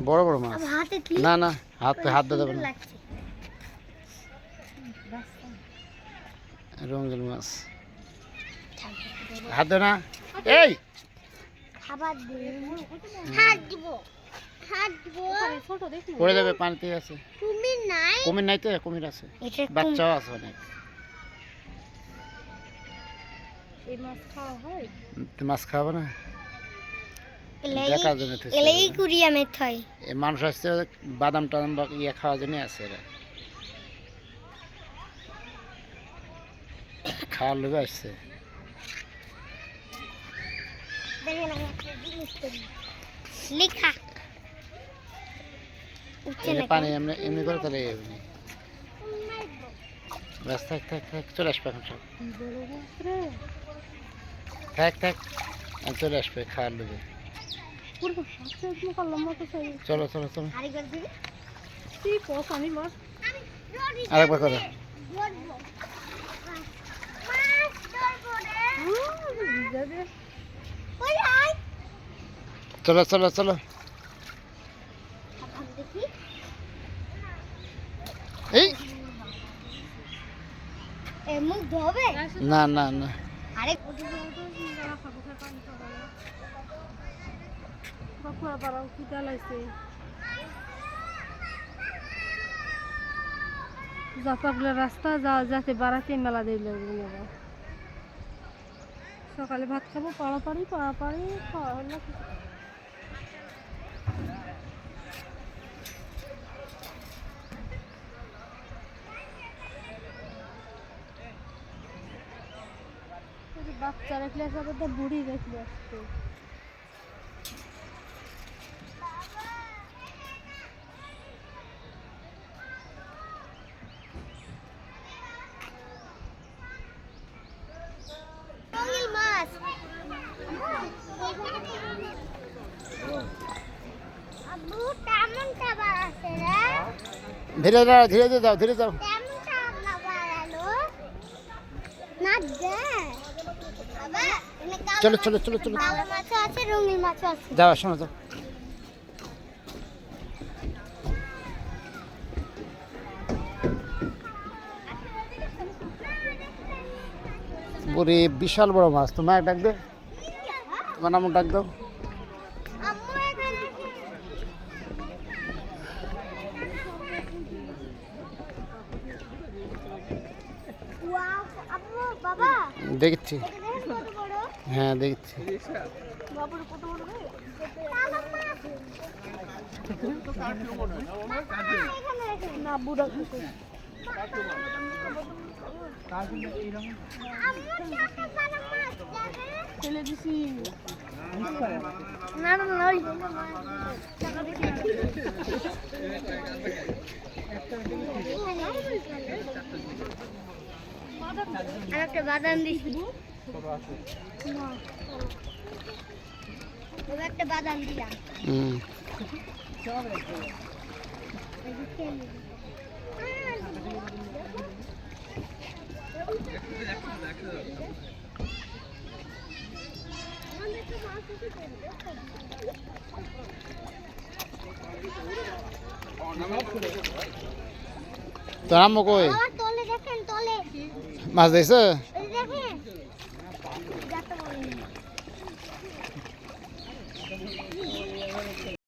বড় বড় মাছ। না না, হাত দেবে না। রঙিন মাছ হাত দে না। এই পড়ে যাবে, পানিতে আছে। কুমির নাই তো? কুমির আছে, বাচ্চাও আছে অনেক। মাছ খাওয়াবো না, দেখার জন্য মানুষ আসছে বাদাম টাদাম ইয়ে খাওয়ার জন্য আছে। এরা খাওয়ার লোক আসছে। পানি এমনি এমনি করে তাহলে ব্যাস থাক থাক থাক, চলে আসবে এখন সব। থাক থাক, চলে আসবে খাওয়ার লোকে। চলো চলো চলো, আরেকবার করো। চলো চলো চলো। এই না না না, যাত্রাগুলো রাস্তা যাওয়া যাতে বাড়াতে মেলা দিল। সকালে ভাত খাবো, পাড়াপাড়ি খাওয়া হলো। বাচ্চা রাখলে আসবে তো, বুড়ি রাখলে আসতো। ধীরে যাও, ধীরে যাও, ধীরে যাও। চলো চলো চলো চলো, যাও, শোনো যাও। বড়ি বিশাল বড় মাছ। তোমার ডাক দে, তোমার নাম ডাক দাও। দেখছি, হ্যাঁ দেখছি। একটা বাদাম দিছি, একটা বাদাম দিলাম। তোর আম্মু কই? মাছ দিয়েছে?